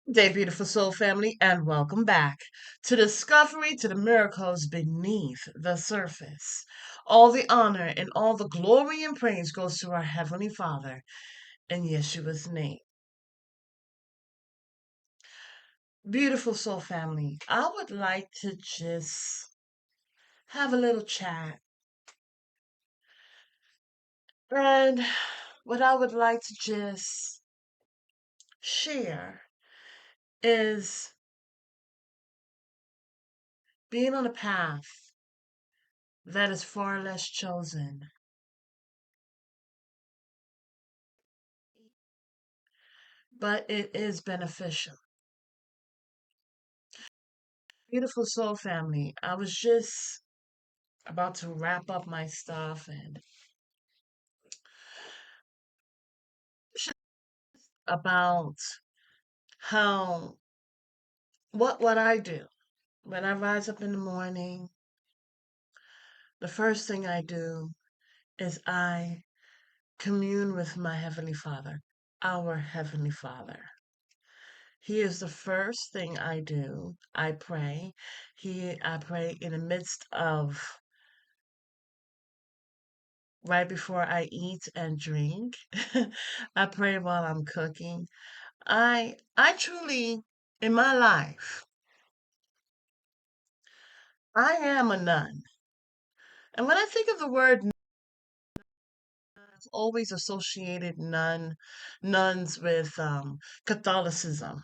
Good day, beautiful soul family, and welcome back to Discovery to the Miracles Beneath the Surface. All the honor and all the glory and praise goes to our Heavenly Father in Yeshua's name. Beautiful soul family, I would like to just have a little chat. And what I would like to just share is being on a path that is far less chosen, but it is beneficial. Beautiful soul family, I was just about to wrap up my stuff and about how what I do when I rise up in the morning. The first thing I do is I commune with my Heavenly Father, our Heavenly Father. He is the first thing I do. I pray. I pray in the midst of right before I eat and drink. I pray while I'm cooking. I truly in my life, I am a nun. And when I think of the word nun, I've always associated nuns with Catholicism.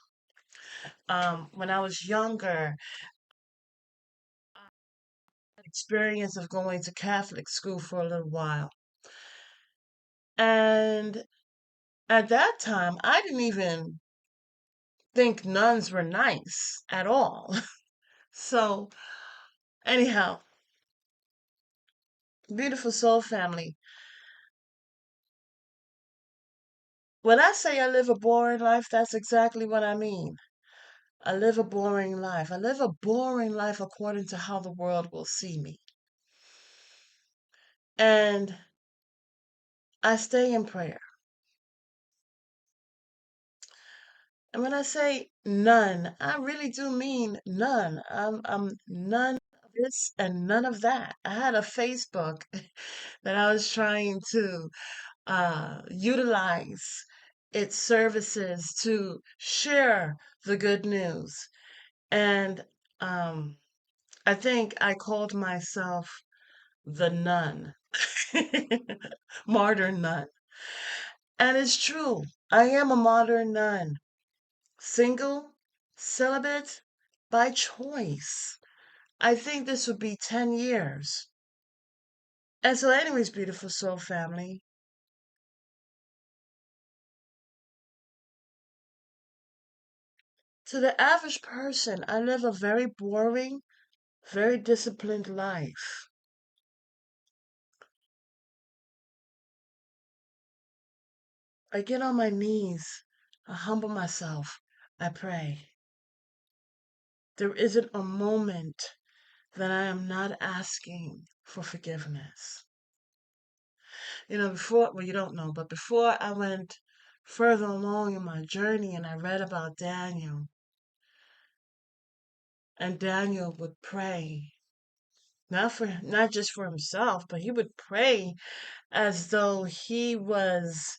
When I was younger, I had experience of going to Catholic school for a little while. And at that time, I didn't even think nuns were nice at all. So, anyhow, beautiful soul family. When I say I live a boring life, that's exactly what I mean. I live a boring life. I live a boring life according to how the world will see me. And I stay in prayer. And when I say none, I really do mean none. I'm none of this and none of that. I had a Facebook that I was trying to utilize its services to share the good news. And um, I think I called myself the nun, modern nun. And it's true, I am a modern nun, single, celibate, by choice. I think this would be 10 years. And so, anyways, beautiful soul family, to the average person, I live a very boring, very disciplined life. I get on my knees, I humble myself, I pray. There isn't a moment that I am not asking for forgiveness. Before, well, you don't know, but before I went further along in my journey and I read about Daniel, and Daniel would pray, not just for himself, but he would pray as though he was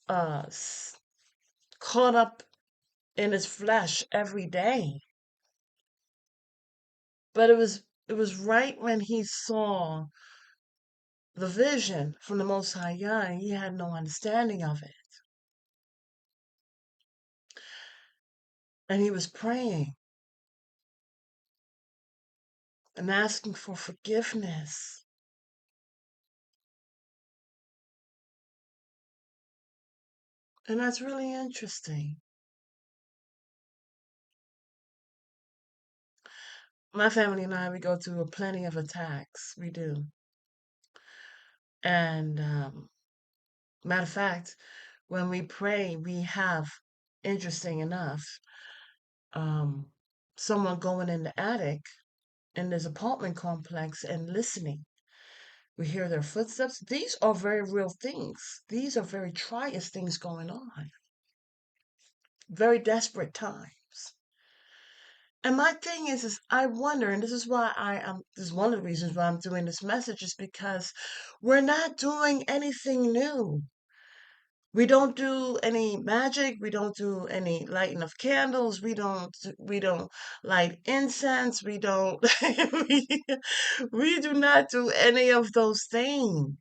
uh, s- caught up in his flesh every day. But it was right when he saw the vision from the Most High Yah, he had no understanding of it. And he was praying and asking for forgiveness. And that's really interesting. My family and I, we go through plenty of attacks. We do. And matter of fact, when we pray, we have, interesting enough, um, someone going in the attic in this apartment complex and listening. We hear their footsteps. These are very real things. These are very trious things going on. very desperate times. And my thing is I wonder, and this is why this is one of the reasons why I'm doing this message, is because we're not doing anything new. We don't do any magic. We don't do any lighting of candles. We don't light incense. We don't, we, we do not do any of those things.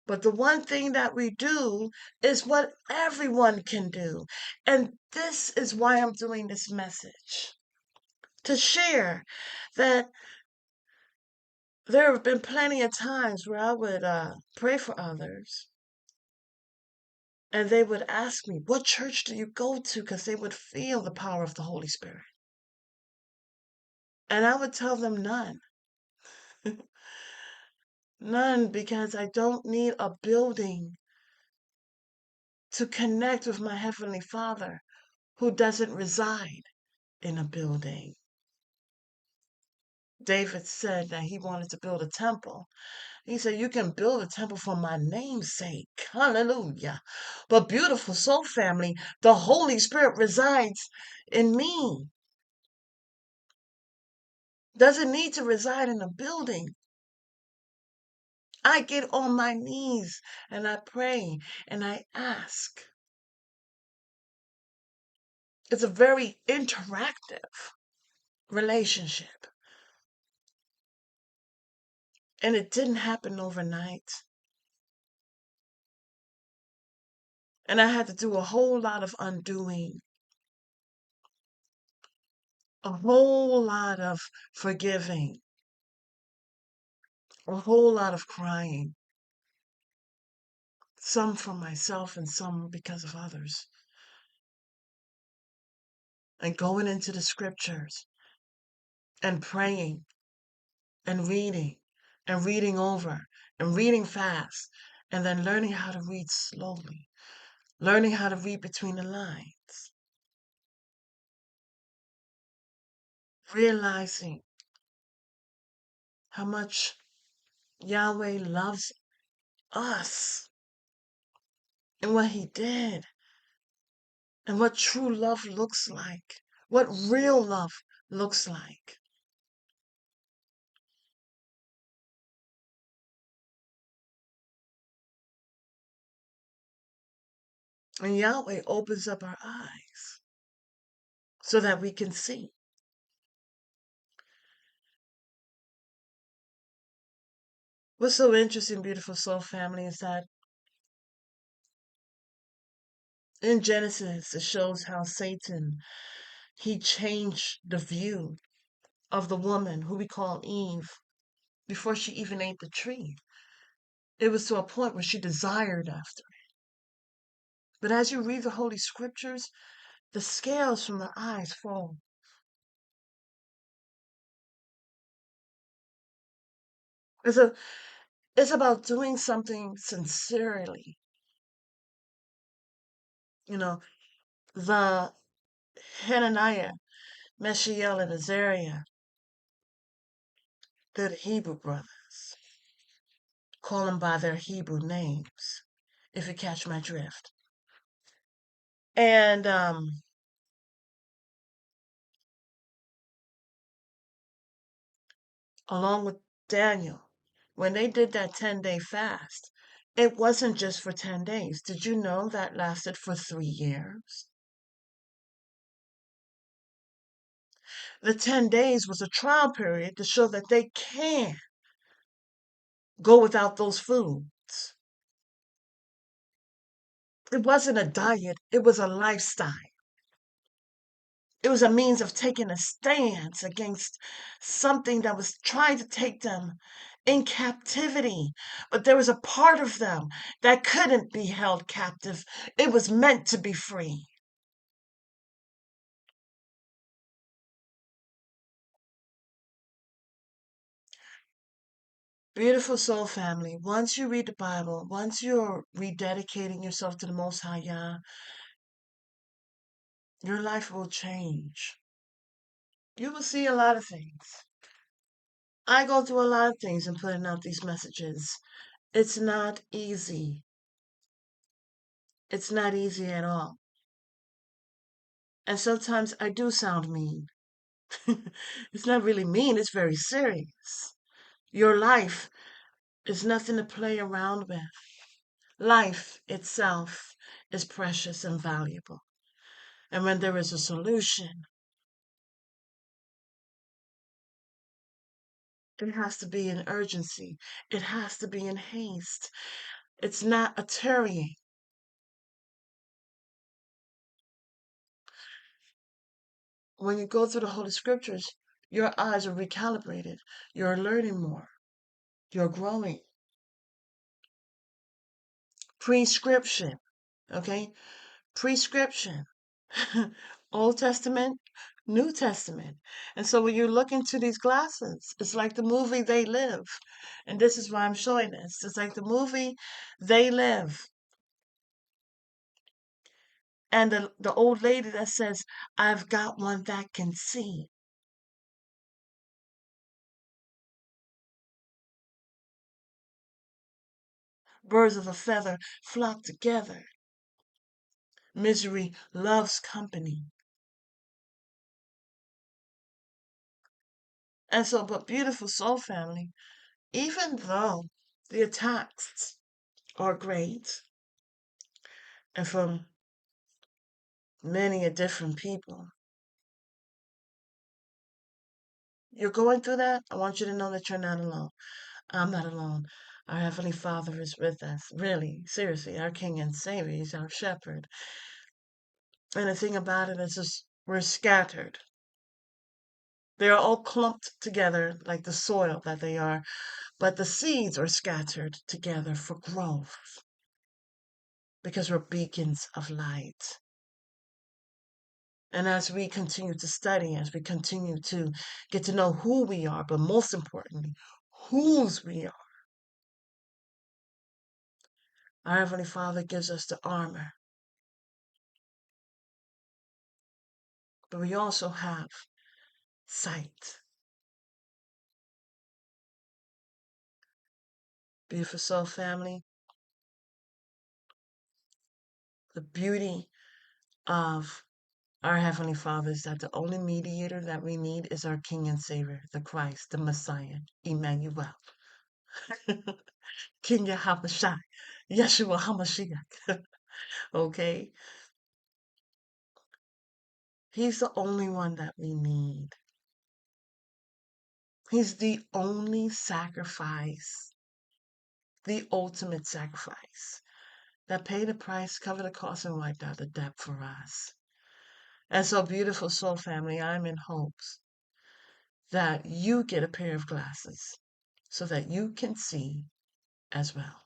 But the one thing that we do is what everyone can do. And this is why I'm doing this message. To share that there have been plenty of times where I would pray for others, and they would ask me, "What church do you go to?" Because they would feel the power of the Holy Spirit. And I would tell them none. None, because I don't need a building to connect with my Heavenly Father who doesn't reside in a building. David said that he wanted to build a temple. He said, "You can build a temple for my name's sake." Hallelujah. But beautiful soul family, the Holy Spirit resides in me. Doesn't need to reside in a building. I get on my knees and I pray and I ask. It's a very interactive relationship. And it didn't happen overnight. And I had to do a whole lot of undoing, a whole lot of forgiving, a whole lot of crying, some for myself and some because of others. And going into the scriptures and praying and reading over and reading fast, and then learning how to read slowly, learning how to read between the lines, realizing how much Yahweh loves us and what he did and what true love looks like, what real love looks like. And Yahweh opens up our eyes so that we can see. What's so interesting, beautiful soul family, is that in Genesis, it shows how Satan, he changed the view of the woman who we call Eve before she even ate the tree. It was to a point where she desired after it. But as you read the Holy Scriptures, the scales from the eyes fall. It's, a, it's about doing something sincerely. You know, the Hananiah, Mishael, and Azariah, they're the Hebrew brothers. Call them by their Hebrew names, if you catch my drift. And along with Daniel, when they did that 10-day fast, it wasn't just for 10 days. Did you know that lasted for 3 years? The 10 days was a trial period to show that they can go without those foods. It wasn't a diet, it was a lifestyle. It was a means of taking a stance against something that was trying to take them in captivity. But there was a part of them that couldn't be held captive. It was meant to be free. Beautiful soul family, once you read the Bible, once you're rededicating yourself to the Most High Yah, your life will change. You will see a lot of things. I go through a lot of things in putting out these messages. It's not easy. It's not easy at all. And sometimes I do sound mean. It's not really mean, it's very serious. Your life is nothing to play around with. Life itself is precious and valuable. And when there is a solution, it has to be in urgency. It has to be in haste. It's not a tarrying. When you go through the Holy Scriptures, your eyes are recalibrated. You're learning more. You're growing. Prescription, okay? Prescription. Old Testament, New Testament. And so when you look into these glasses, it's like the movie They Live. And this is why I'm showing this. It's like the movie They Live. And the old lady that says, I've got one that can see. Birds of a feather flock together. Misery loves company. And so, but beautiful soul family, even though the attacks are great and from many a different people, you're going through that, I want you to know that you're not alone. I'm not alone. Our Heavenly Father is with us. Really, seriously, our King and Savior. He's our shepherd. And the thing about it is just we're scattered. They're all clumped together like the soil that they are, but the seeds are scattered together for growth because we're beacons of light. And as we continue to study, as we continue to get to know who we are, but most importantly, whose we are, our Heavenly Father gives us the armor. But we also have sight. Beautiful soul family, the beauty of our Heavenly Father is that the only mediator that we need is our King and Savior, the Christ, the Messiah, Emmanuel. King Yahushua, Yeshua HaMashiach. Okay? He's the only one that we need. He's the only sacrifice, the ultimate sacrifice that paid the price, covered the cost, and wiped out the debt for us. And so, beautiful soul family, I'm in hopes that you get a pair of glasses so that you can see as well.